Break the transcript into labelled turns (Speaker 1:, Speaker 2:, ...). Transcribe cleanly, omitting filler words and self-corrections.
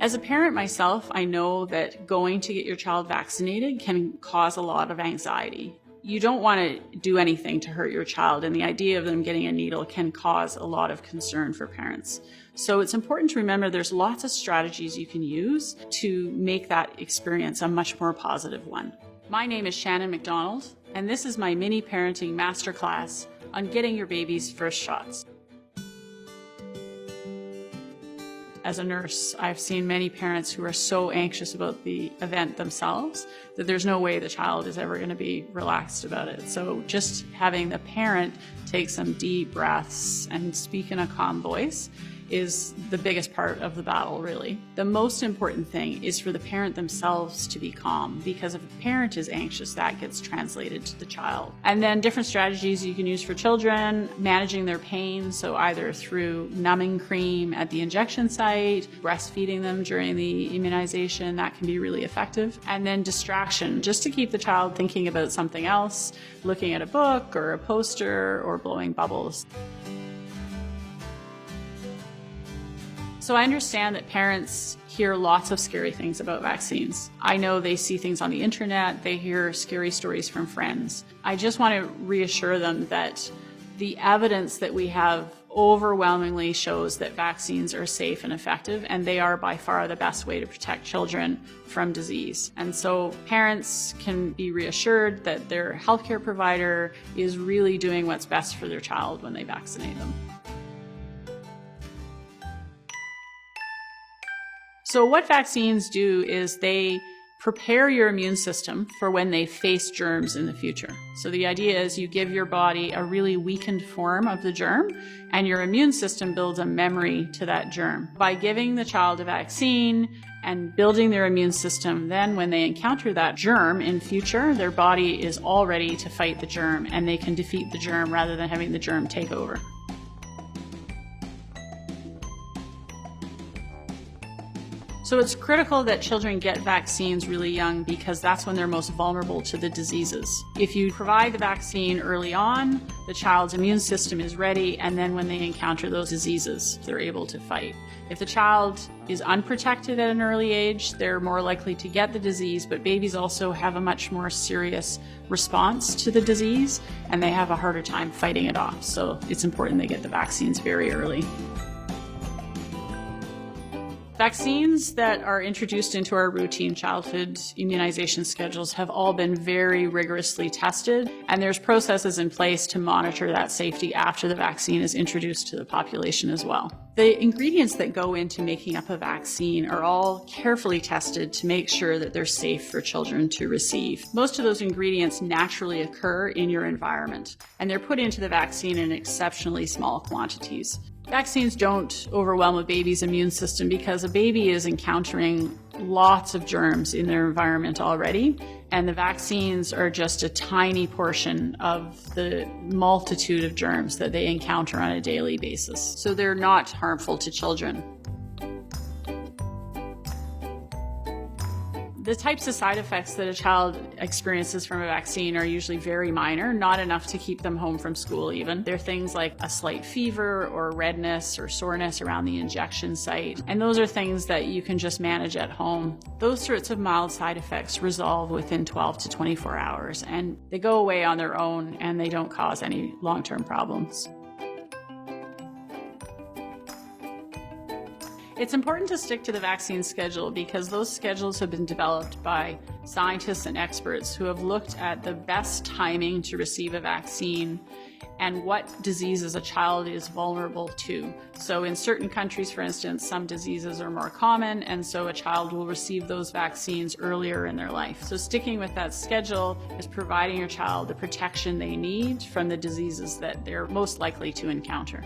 Speaker 1: As a parent myself, I know that going to get your child vaccinated can cause a lot of anxiety. You don't want to do anything to hurt your child, and the idea of them getting a needle can cause a lot of concern for parents. So it's important to remember there's lots of strategies you can use to make that experience a much more positive one. My name is Shannon McDonald, and this is my mini parenting masterclass on getting your baby's first shots. As a nurse, I've seen many parents who are so anxious about the event themselves that there's no way the child is ever going to be relaxed about it. So just having the parent take some deep breaths and speak in a calm voice is the biggest part of the battle, really. The most important thing is for the parent themselves to be calm, because if a parent is anxious, that gets translated to the child. And then different strategies you can use for children, managing their pain, so either through numbing cream at the injection site, breastfeeding them during the immunization, that can be really effective. And then distraction, just to keep the child thinking about something else, looking at a book or a poster or blowing bubbles. So I understand that parents hear lots of scary things about vaccines. I know they see things on the internet, they hear scary stories from friends. I just want to reassure them that the evidence that we have overwhelmingly shows that vaccines are safe and effective, and they are by far the best way to protect children from disease. And so parents can be reassured that their healthcare provider is really doing what's best for their child when they vaccinate them. So what vaccines do is they prepare your immune system for when they face germs in the future. So the idea is you give your body a really weakened form of the germ, and your immune system builds a memory to that germ. By giving the child a vaccine and building their immune system, then when they encounter that germ in future, their body is all ready to fight the germ, and they can defeat the germ rather than having the germ take over. So it's critical that children get vaccines really young, because that's when they're most vulnerable to the diseases. If you provide the vaccine early on, the child's immune system is ready, and then when they encounter those diseases, they're able to fight. If the child is unprotected at an early age, they're more likely to get the disease, but babies also have a much more serious response to the disease, and they have a harder time fighting it off. So it's important they get the vaccines very early. Vaccines that are introduced into our routine childhood immunization schedules have all been very rigorously tested, and there's processes in place to monitor that safety after the vaccine is introduced to the population as well. The ingredients that go into making up a vaccine are all carefully tested to make sure that they're safe for children to receive. Most of those ingredients naturally occur in your environment, and they're put into the vaccine in exceptionally small quantities. Vaccines don't overwhelm a baby's immune system because a baby is encountering lots of germs in their environment already, and the vaccines are just a tiny portion of the multitude of germs that they encounter on a daily basis. So they're not harmful to children. The types of side effects that a child experiences from a vaccine are usually very minor, not enough to keep them home from school even. They're things like a slight fever or redness or soreness around the injection site, and those are things that you can just manage at home. Those sorts of mild side effects resolve within 12 to 24 hours, and they go away on their own, and they don't cause any long-term problems. It's important to stick to the vaccine schedule because those schedules have been developed by scientists and experts who have looked at the best timing to receive a vaccine and what diseases a child is vulnerable to. So in certain countries, for instance, some diseases are more common, and so a child will receive those vaccines earlier in their life. So sticking with that schedule is providing your child the protection they need from the diseases that they're most likely to encounter.